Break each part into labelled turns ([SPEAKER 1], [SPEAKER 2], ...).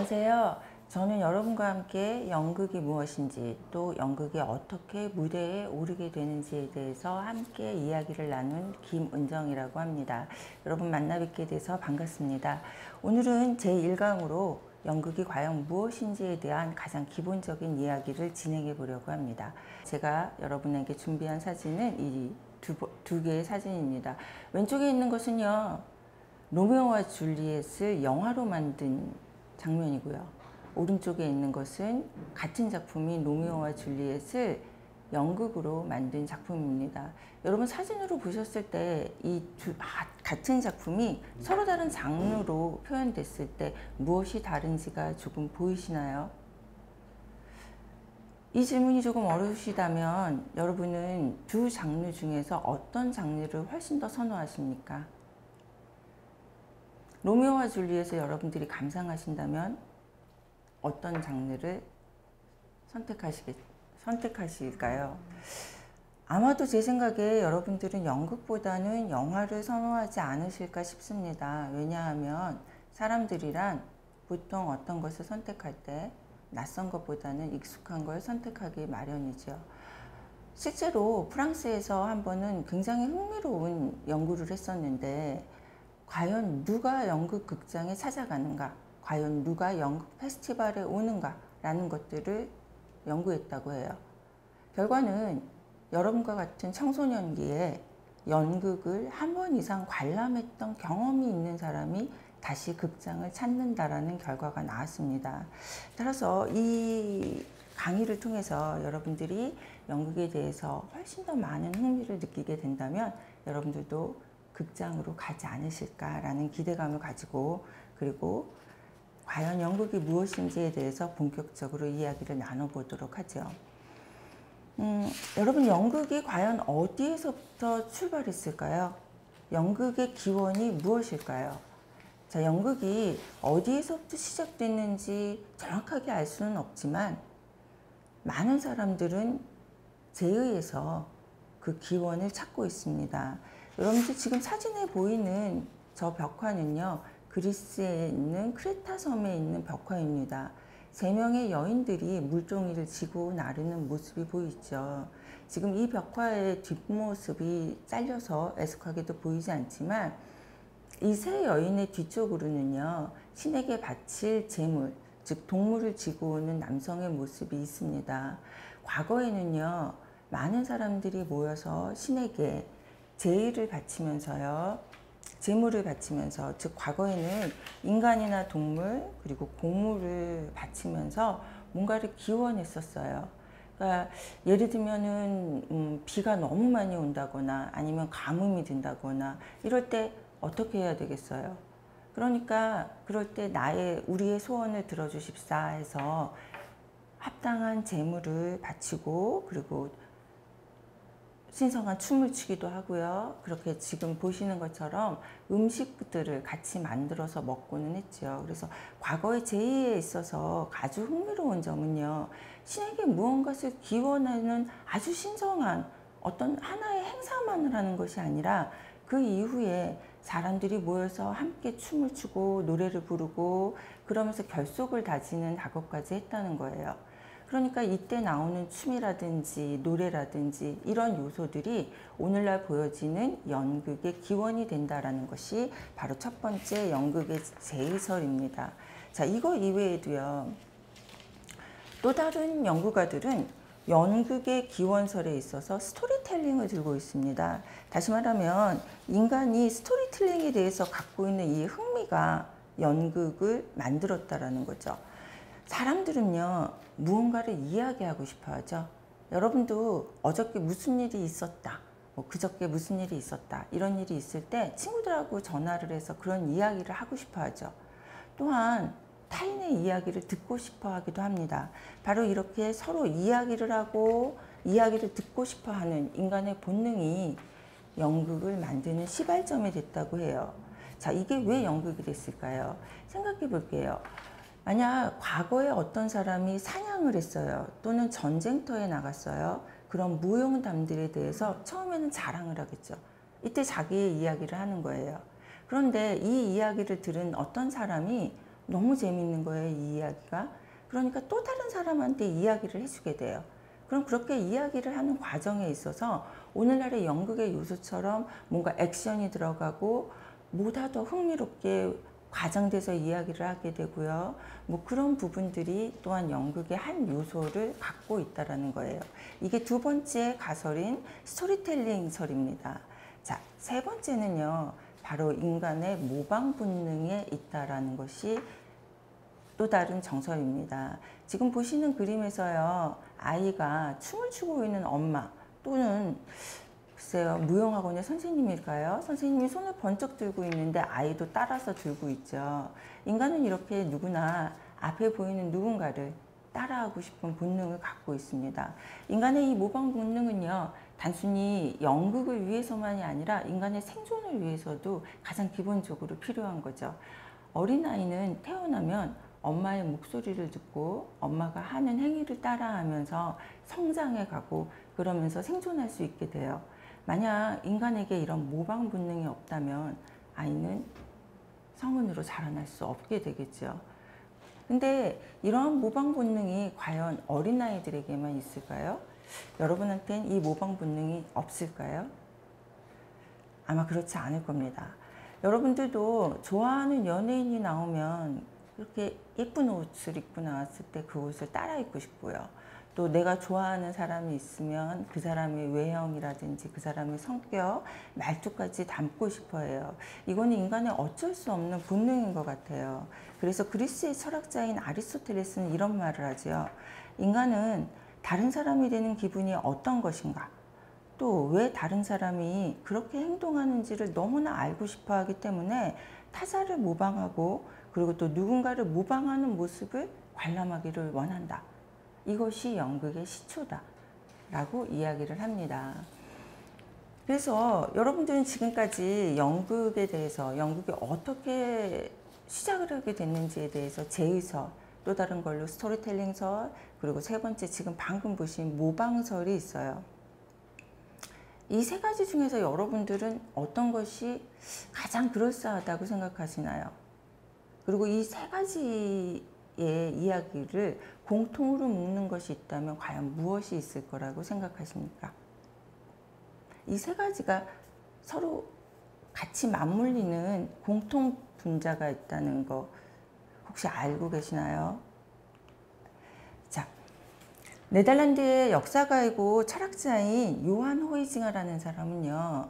[SPEAKER 1] 안녕하세요. 저는 여러분과 함께 연극이 무엇인지 또 연극이 어떻게 무대에 오르게 되는지에 대해서 함께 이야기를 나눈 김은정이라고 합니다. 여러분 만나 뵙게 돼서 반갑습니다. 오늘은 제1강으로 연극이 과연 무엇인지에 대한 가장 기본적인 이야기를 진행해 보려고 합니다. 제가 여러분에게 준비한 사진은 이 두 개의 사진입니다. 왼쪽에 있는 것은요, 로미오와 줄리엣을 영화로 만든 장면이고요. 오른쪽에 있는 것은 같은 작품인 로미오와 줄리엣을 연극으로 만든 작품입니다. 여러분 사진으로 보셨을 때 이 같은 작품이 서로 다른 장르로 표현됐을 때 무엇이 다른지가 조금 보이시나요? 이 질문이 조금 어려우시다면 여러분은 두 장르 중에서 어떤 장르를 훨씬 더 선호하십니까? 로미오와 줄리엣을 여러분들이 감상하신다면 어떤 장르를 선택하실까요? 아마도 제 생각에 여러분들은 연극보다는 영화를 선호하지 않으실까 싶습니다. 왜냐하면 사람들이란 보통 어떤 것을 선택할 때 낯선 것보다는 익숙한 걸 선택하기 마련이죠. 실제로 프랑스에서 한 번은 굉장히 흥미로운 연구를 했었는데, 과연 누가 연극 극장에 찾아가는가, 과연 누가 연극 페스티벌에 오는가 라는 것들을 연구했다고 해요. 결과는 여러분과 같은 청소년기에 연극을 한 번 이상 관람했던 경험이 있는 사람이 다시 극장을 찾는다라는 결과가 나왔습니다. 따라서 이 강의를 통해서 여러분들이 연극에 대해서 훨씬 더 많은 흥미를 느끼게 된다면 여러분들도 극장으로 가지 않으실까라는 기대감을 가지고, 그리고 과연 연극이 무엇인지에 대해서 본격적으로 이야기를 나눠보도록 하죠. 여러분, 연극이 과연 어디에서부터 출발했을까요? 연극의 기원이 무엇일까요? 자, 연극이 어디에서부터 시작됐는지 정확하게 알 수는 없지만 많은 사람들은 제의에서 그 기원을 찾고 있습니다. 여러분들 지금 사진에 보이는 저 벽화는요, 그리스에 있는 크레타 섬에 있는 벽화입니다. 3명의 여인들이 물종이를 지고 나르는 모습이 보이죠. 지금 이 벽화의 뒷모습이 잘려서 애석하게도 보이지 않지만 이 세 여인의 뒤쪽으로는요, 신에게 바칠 제물, 즉 동물을 지고 오는 남성의 모습이 있습니다. 과거에는요, 많은 사람들이 모여서 신에게 제의를 바치면서요, 제물을 바치면서, 즉 과거에는 인간이나 동물 그리고 곡물을 바치면서 뭔가를 기원했었어요. 그러니까 예를 들면은 비가 너무 많이 온다거나 아니면 가뭄이 든다거나 이럴 때 어떻게 해야 되겠어요? 그러니까 그럴 때 우리의 소원을 들어주십사 해서 합당한 제물을 바치고, 그리고 신성한 춤을 추기도 하고요. 그렇게 지금 보시는 것처럼 음식들을 같이 만들어서 먹고는 했죠. 그래서 과거의 제의에 있어서 아주 흥미로운 점은요, 신에게 무언가를 기원하는 아주 신성한 어떤 하나의 행사만을 하는 것이 아니라 그 이후에 사람들이 모여서 함께 춤을 추고 노래를 부르고 그러면서 결속을 다지는 작업까지 했다는 거예요. 그러니까 이때 나오는 춤이라든지 노래라든지 이런 요소들이 오늘날 보여지는 연극의 기원이 된다라는 것이 바로 첫 번째 연극의 제의설입니다. 자, 이거 이외에도요, 또 다른 연구가들은 연극의 기원설에 있어서 스토리텔링을 들고 있습니다. 다시 말하면 인간이 스토리텔링에 대해서 갖고 있는 이 흥미가 연극을 만들었다라는 거죠. 사람들은요, 무언가를 이야기하고 싶어 하죠. 여러분도 어저께 무슨 일이 있었다, 그저께 무슨 일이 있었다, 이런 일이 있을 때 친구들하고 전화를 해서 그런 이야기를 하고 싶어 하죠. 또한 타인의 이야기를 듣고 싶어 하기도 합니다. 바로 이렇게 서로 이야기를 하고 이야기를 듣고 싶어 하는 인간의 본능이 연극을 만드는 시발점이 됐다고 해요. 자, 이게 왜 연극이 됐을까요? 생각해 볼게요. 만약 과거에 어떤 사람이 사냥을 했어요. 또는 전쟁터에 나갔어요. 그런 무용담들에 대해서 처음에는 자랑을 하겠죠. 이때 자기의 이야기를 하는 거예요. 그런데 이 이야기를 들은 어떤 사람이 너무 재밌는 거예요, 이 이야기가. 그러니까 또 다른 사람한테 이야기를 해주게 돼요. 그럼 그렇게 이야기를 하는 과정에 있어서 오늘날의 연극의 요소처럼 뭔가 액션이 들어가고 보다 더 흥미롭게 과장돼서 이야기를 하게 되고요. 뭐 그런 부분들이 또한 연극의 한 요소를 갖고 있다라는 거예요. 이게 두 번째 가설인 스토리텔링설입니다. 자, 세 번째는요. 바로 인간의 모방 본능에 있다라는 것이 또 다른 정설입니다. 지금 보시는 그림에서요. 아이가 춤을 추고 있는 엄마 또는 글쎄요. 무용학원의 선생님일까요? 선생님이 손을 번쩍 들고 있는데 아이도 따라서 들고 있죠. 인간은 이렇게 누구나 앞에 보이는 누군가를 따라하고 싶은 본능을 갖고 있습니다. 인간의 이 모방 본능은요. 단순히 연극을 위해서만이 아니라 인간의 생존을 위해서도 가장 기본적으로 필요한 거죠. 어린아이는 태어나면 엄마의 목소리를 듣고 엄마가 하는 행위를 따라하면서 성장해 가고 그러면서 생존할 수 있게 돼요. 만약 인간에게 이런 모방 본능이 없다면 아이는 성인으로 자라날 수 없게 되겠죠. 근데 이러한 모방 본능이 과연 어린아이들에게만 있을까요? 여러분한테는 이 모방 본능이 없을까요? 아마 그렇지 않을 겁니다. 여러분들도 좋아하는 연예인이 나오면 이렇게 예쁜 옷을 입고 나왔을 때 그 옷을 따라 입고 싶고요. 또 내가 좋아하는 사람이 있으면 그 사람의 외형이라든지 그 사람의 성격, 말투까지 담고 싶어 해요. 이거는 인간의 어쩔 수 없는 본능인 것 같아요. 그래서 그리스의 철학자인 아리스토텔레스는 이런 말을 하죠. 인간은 다른 사람이 되는 기분이 어떤 것인가? 또 왜 다른 사람이 그렇게 행동하는지를 너무나 알고 싶어 하기 때문에 타자를 모방하고 그리고 또 누군가를 모방하는 모습을 관람하기를 원한다. 이것이 연극의 시초다 라고 이야기를 합니다. 그래서 여러분들은 지금까지 연극에 대해서 연극이 어떻게 시작을 하게 됐는지에 대해서 제의설, 또 다른 걸로 스토리텔링설, 그리고 세 번째 지금 방금 보신 모방설이 있어요. 이 세 가지 중에서 여러분들은 어떤 것이 가장 그럴싸하다고 생각하시나요? 그리고 이 세 가지의 이야기를 공통으로 묶는 것이 있다면 과연 무엇이 있을 거라고 생각하십니까? 이 세 가지가 서로 같이 맞물리는 공통 분자가 있다는 거 혹시 알고 계시나요? 자, 네덜란드의 역사가이고 철학자인 요한 호이징어라는 사람은요.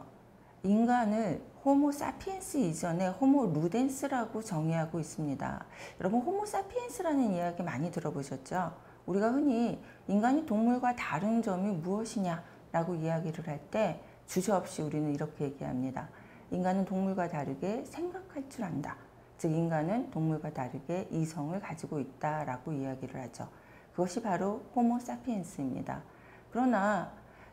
[SPEAKER 1] 인간을 호모 사피엔스 이전에 호모 루덴스라고 정의하고 있습니다. 여러분 호모 사피엔스라는 이야기 많이 들어보셨죠? 우리가 흔히 인간이 동물과 다른 점이 무엇이냐라고 이야기를 할 때 주저없이 우리는 이렇게 얘기합니다. 인간은 동물과 다르게 생각할 줄 안다. 즉 인간은 동물과 다르게 이성을 가지고 있다라고 이야기를 하죠. 그것이 바로 호모 사피엔스입니다. 그러나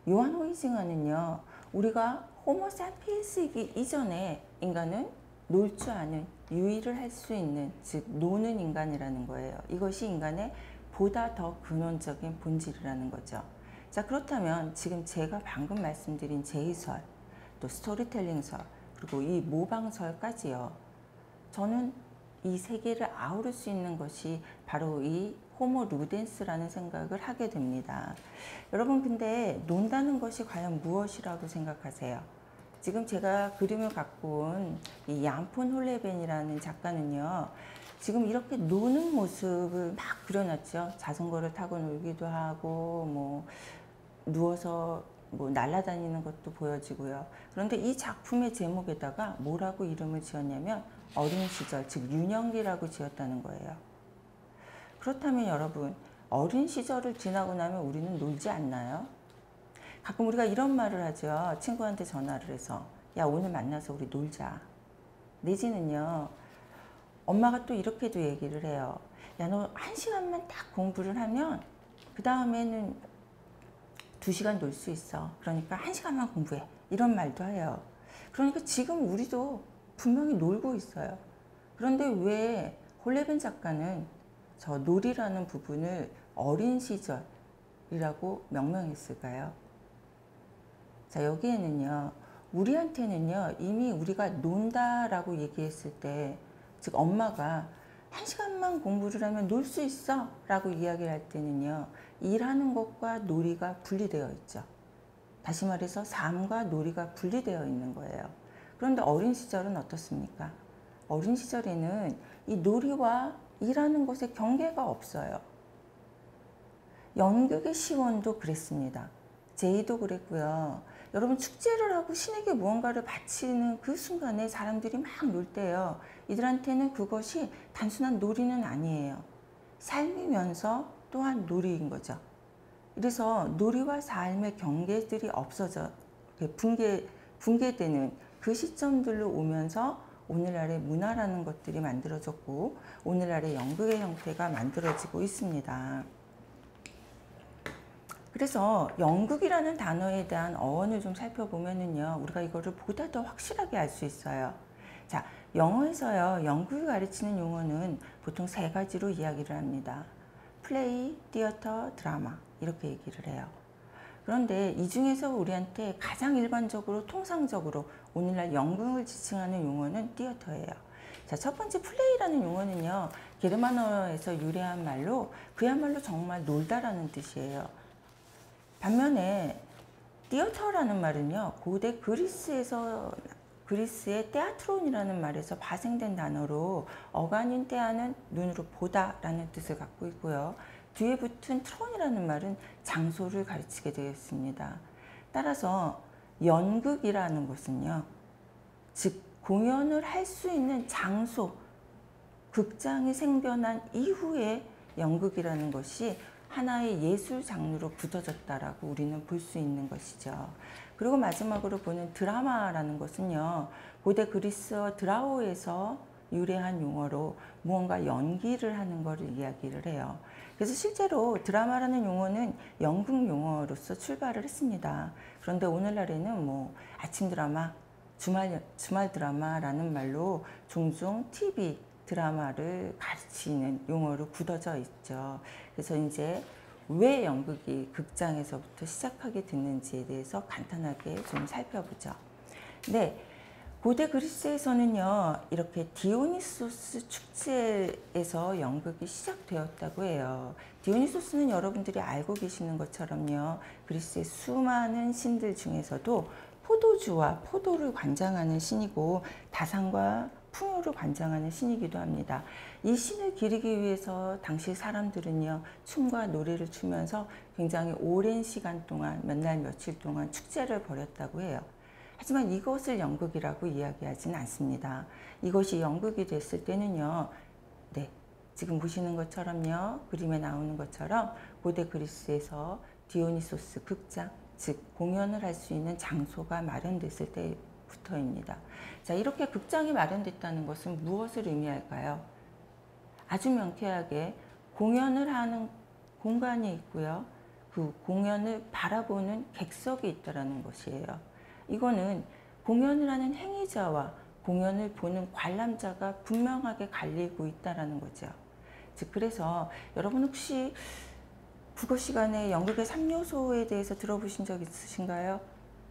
[SPEAKER 1] 요한 호이징어는요. 우리가 호모 사피엔스이기 이전에 인간은 놀 줄 아는, 유의를 할 수 있는, 즉 노는 인간이라는 거예요. 이것이 인간의 보다 더 근원적인 본질이라는 거죠. 자, 그렇다면 지금 제가 방금 말씀드린 제의설, 또 스토리텔링설, 그리고 이 모방설까지요. 저는 이 세 개를 아우를 수 있는 것이 바로 이 호모 루덴스라는 생각을 하게 됩니다. 여러분 근데 논다는 것이 과연 무엇이라고 생각하세요? 지금 제가 그림을 갖고 온 이 얀폰 홀레벤이라는 작가는요. 지금 이렇게 노는 모습을 막 그려놨죠. 자전거를 타고 놀기도 하고 뭐 누워서 뭐 날아다니는 것도 보여지고요. 그런데 이 작품의 제목에다가 뭐라고 이름을 지었냐면 어린 시절, 즉 유년기라고 지었다는 거예요. 그렇다면 여러분, 어린 시절을 지나고 나면 우리는 놀지 않나요? 가끔 우리가 이런 말을 하죠. 친구한테 전화를 해서 야 오늘 만나서 우리 놀자. 내지는요. 엄마가 또 이렇게도 얘기를 해요. 야 너 1시간만 딱 공부를 하면 그 다음에는 2시간 놀 수 있어. 그러니까 1시간만 공부해. 이런 말도 해요. 그러니까 지금 우리도 분명히 놀고 있어요. 그런데 왜 홀레벤 작가는 저 놀이라는 부분을 어린 시절이라고 명명했을까요? 자, 여기에는요, 우리한테는요, 이미 우리가 논다라고 얘기했을 때, 즉 엄마가 1시간만 공부를 하면 놀 수 있어 라고 이야기를 할 때는요, 일하는 것과 놀이가 분리되어 있죠. 다시 말해서 삶과 놀이가 분리되어 있는 거예요. 그런데 어린 시절은 어떻습니까? 어린 시절에는 이 놀이와 일하는 것에 경계가 없어요. 연극의 시원도 그랬습니다. 제이도 그랬고요. 여러분, 축제를 하고 신에게 무언가를 바치는 그 순간에 사람들이 막 놀 때요, 이들한테는 그것이 단순한 놀이는 아니에요. 삶이면서 또한 놀이인 거죠. 그래서 놀이와 삶의 경계들이 없어져 붕괴되는 그 시점들로 오면서 오늘날의 문화라는 것들이 만들어졌고, 오늘날의 연극의 형태가 만들어지고 있습니다. 그래서 연극이라는 단어에 대한 어원을 좀 살펴보면은요, 우리가 이거를 보다 더 확실하게 알 수 있어요. 자, 영어에서요, 연극을 가르치는 용어는 보통 세 가지로 이야기를 합니다. 플레이, 티어터, 드라마, 이렇게 얘기를 해요. 그런데 이 중에서 우리한테 가장 일반적으로 통상적으로 오늘날 연극을 지칭하는 용어는 티어터예요. 자, 첫 번째 플레이라는 용어는요, 게르만어에서 유래한 말로 그야말로 정말 놀다라는 뜻이에요. 반면에 티어터라는 말은요, 고대 그리스의 테아트론이라는 말에서 파생된 단어로 어간인 테아는 눈으로 보다 라는 뜻을 갖고 있고요. 뒤에 붙은 트론이라는 말은 장소를 가르치게 되었습니다. 따라서 연극이라는 것은요, 즉 공연을 할 수 있는 장소, 극장이 생겨난 이후에 연극이라는 것이 하나의 예술 장르로 굳어졌다라고 우리는 볼 수 있는 것이죠. 그리고 마지막으로 보는 드라마라는 것은요, 고대 그리스어 드라오에서 유래한 용어로 무언가 연기를 하는 것을 이야기를 해요. 그래서 실제로 드라마라는 용어는 연극 용어로서 출발을 했습니다. 그런데 오늘날에는 뭐 아침 드라마, 주말 드라마라는 말로 종종 TV 드라마를 가르치는 용어로 굳어져 있죠. 그래서 이제 왜 연극이 극장에서부터 시작하게 됐는지에 대해서 간단하게 좀 살펴보죠. 네, 고대 그리스에서는요, 이렇게 디오니소스 축제에서 연극이 시작되었다고 해요. 디오니소스는 여러분들이 알고 계시는 것처럼요, 그리스의 수많은 신들 중에서도 포도주와 포도를 관장하는 신이고 다산과 풍요를 관장하는 신이기도 합니다. 이 신을 기리기 위해서 당시 사람들은요, 춤과 노래를 추면서 굉장히 오랜 시간 동안, 몇 날 며칠 동안 축제를 벌였다고 해요. 하지만 이것을 연극이라고 이야기하지는 않습니다. 이것이 연극이 됐을 때는요, 네, 지금 보시는 것처럼요, 그림에 나오는 것처럼 고대 그리스에서 디오니소스 극장, 즉 공연을 할 수 있는 장소가 마련됐을 때부터입니다. 자, 이렇게 극장이 마련됐다는 것은 무엇을 의미할까요? 아주 명쾌하게 공연을 하는 공간이 있고요, 그 공연을 바라보는 객석이 있다는 것이에요. 이거는 공연을 하는 행위자와 공연을 보는 관람자가 분명하게 갈리고 있다는 거죠. 즉, 그래서 여러분 혹시 국어 시간에 연극의 3요소에 대해서 들어보신 적 있으신가요?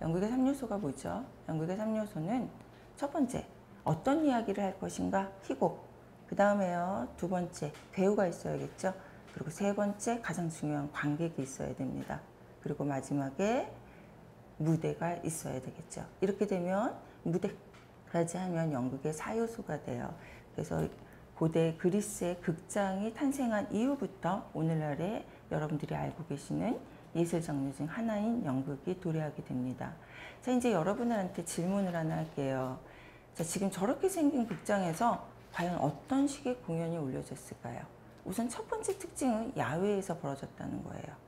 [SPEAKER 1] 연극의 3요소가 뭐죠? 연극의 3요소는 첫 번째, 어떤 이야기를 할 것인가? 희곡. 그 다음에요, 두 번째, 배우가 있어야겠죠? 그리고 세 번째, 가장 중요한 관객이 있어야 됩니다. 그리고 마지막에 무대가 있어야 되겠죠. 이렇게 되면 무대까지 하면 연극의 4요소가 돼요. 그래서 고대 그리스의 극장이 탄생한 이후부터 오늘날의 여러분들이 알고 계시는 예술 장르 중 하나인 연극이 도래하게 됩니다. 자, 이제 여러분들한테 질문을 하나 할게요. 자, 지금 저렇게 생긴 극장에서 과연 어떤 식의 공연이 올려졌을까요? 우선 첫 번째 특징은 야외에서 벌어졌다는 거예요.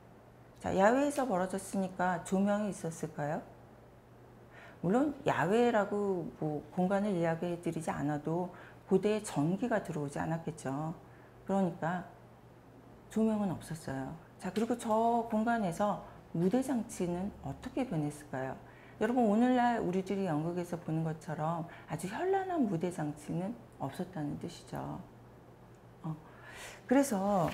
[SPEAKER 1] 자, 야외에서 벌어졌으니까 조명이 있었을까요? 물론 야외라고 뭐 공간을 이야기해 드리지 않아도 고대에 전기가 들어오지 않았겠죠. 그러니까 조명은 없었어요. 자, 그리고 저 공간에서 무대 장치는 어떻게 변했을까요? 여러분, 오늘날 우리들이 연극에서 보는 것처럼 아주 현란한 무대 장치는 없었다는 뜻이죠. 그래서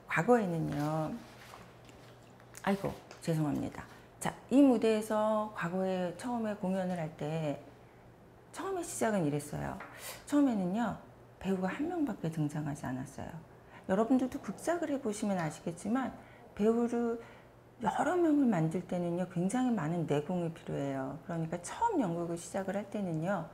[SPEAKER 1] 과거에는요, 아이고 죄송합니다. 자, 이 무대에서 과거에 처음에 공연을 할 때 처음에 시작은 이랬어요. 처음에는요, 배우가 한 명밖에 등장하지 않았어요. 여러분들도 극작을 해보시면 아시겠지만 배우를 여러 명을 만들 때는요 굉장히 많은 내공이 필요해요. 그러니까 처음 연극을 시작을 할 때는요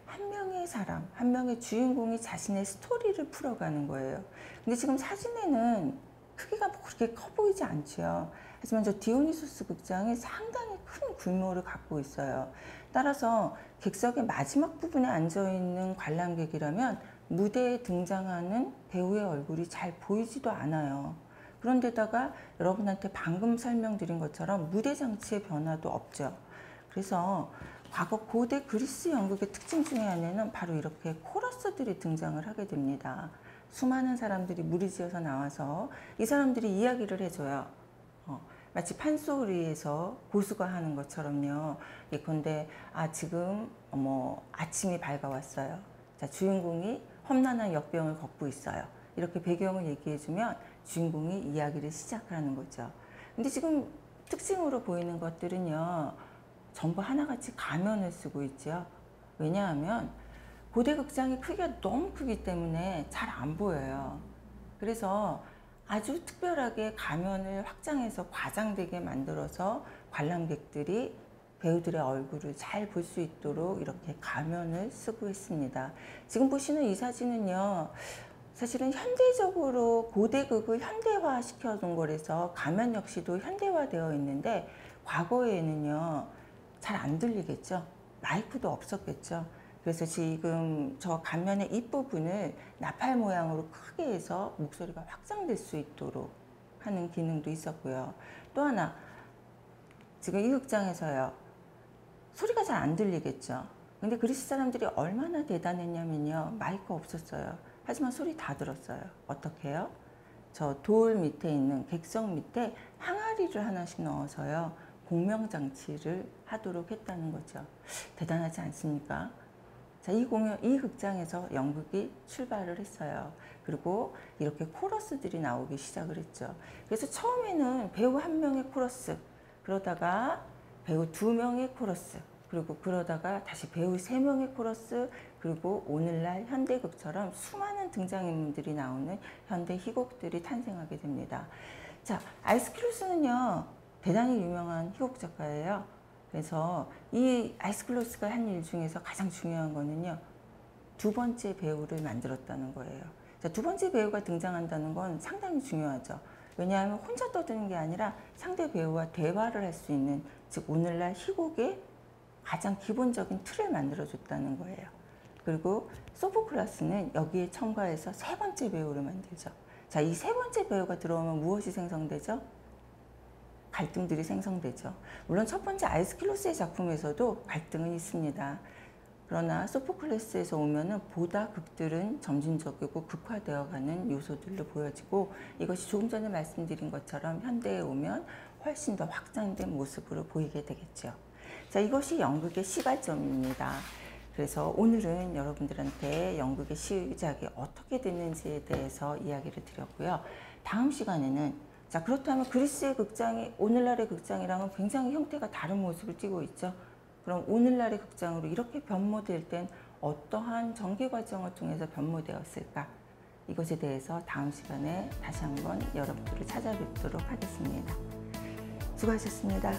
[SPEAKER 1] 한 명의 사람, 한 명의 주인공이 자신의 스토리를 풀어가는 거예요. 근데 지금 사진에는 크기가 뭐 그렇게 커 보이지 않죠. 하지만 저 디오니소스 극장이 상당히 큰 규모를 갖고 있어요. 따라서 객석의 마지막 부분에 앉아있는 관람객이라면 무대에 등장하는 배우의 얼굴이 잘 보이지도 않아요. 그런데다가 여러분한테 방금 설명드린 것처럼 무대 장치의 변화도 없죠. 그래서 과거 고대 그리스 연극의 특징 중에 하나는 바로 이렇게 코러스들이 등장을 하게 됩니다. 수많은 사람들이 무리지어서 나와서 이 사람들이 이야기를 해줘요. 마치 판소리에서 고수가 하는 것처럼요. 예컨대 지금 아침이 밝아왔어요. 자, 주인공이 험난한 역병을 걷고 있어요. 이렇게 배경을 얘기해주면 주인공이 이야기를 시작하는 거죠. 근데 지금 특징으로 보이는 것들은요. 전부 하나같이 가면을 쓰고 있죠. 왜냐하면 고대 극장의 크기가 너무 크기 때문에 잘 안 보여요. 그래서 아주 특별하게 가면을 확장해서 과장되게 만들어서 관람객들이 배우들의 얼굴을 잘 볼 수 있도록 이렇게 가면을 쓰고 있습니다. 지금 보시는 이 사진은요. 사실은 현대적으로 고대극을 현대화 시켜둔 거라서 가면 역시도 현대화되어 있는데 과거에는요. 잘 안 들리겠죠. 마이크도 없었겠죠. 그래서 지금 저 가면의 윗부분을 나팔 모양으로 크게 해서 목소리가 확장될 수 있도록 하는 기능도 있었고요. 또 하나, 지금 이 극장에서요. 소리가 잘 안 들리겠죠. 근데 그리스 사람들이 얼마나 대단했냐면요. 마이크 없었어요. 하지만 소리 다 들었어요. 어떻게 해요? 저 돌 밑에 있는 객석 밑에 항아리를 하나씩 넣어서요. 공명장치를 하도록 했다는 거죠. 대단하지 않습니까? 자, 이 극장에서 연극이 출발을 했어요. 그리고 이렇게 코러스들이 나오기 시작을 했죠. 그래서 처음에는 배우 한 명의 코러스, 그러다가 배우 두 명의 코러스, 그리고 그러다가 다시 배우 세 명의 코러스, 그리고 오늘날 현대극처럼 수많은 등장인물들이 나오는 현대 희곡들이 탄생하게 됩니다. 자, 아이스클로스는요, 대단히 유명한 희곡 작가예요. 그래서 이 아이스클로스가 한 일 중에서 가장 중요한 거는요. 두 번째 배우를 만들었다는 거예요. 자, 두 번째 배우가 등장한다는 건 상당히 중요하죠. 왜냐하면 혼자 떠드는 게 아니라 상대 배우와 대화를 할 수 있는, 즉 오늘날 희곡의 가장 기본적인 틀을 만들어줬다는 거예요. 그리고 소포클라스는 여기에 첨가해서 세 번째 배우를 만들죠. 자, 이 세 번째 배우가 들어오면 무엇이 생성되죠? 갈등들이 생성되죠. 물론 첫 번째 아이스클로스의 작품에서도 갈등은 있습니다. 그러나 소포클레스에서 오면은 보다 극들은 점진적이고 극화되어가는 요소들로 보여지고, 이것이 조금 전에 말씀드린 것처럼 현대에 오면 훨씬 더 확장된 모습으로 보이게 되겠죠. 자, 이것이 연극의 시발점입니다. 그래서 오늘은 여러분들한테 연극의 시작이 어떻게 됐는지에 대해서 이야기를 드렸고요. 다음 시간에는, 자, 그렇다면 그리스의 극장이 오늘날의 극장이랑은 굉장히 형태가 다른 모습을 띠고 있죠. 그럼 오늘날의 극장으로 이렇게 변모될 땐 어떠한 전개 과정을 통해서 변모되었을까? 이것에 대해서 다음 시간에 다시 한번 여러분들을 찾아뵙도록 하겠습니다. 수고하셨습니다.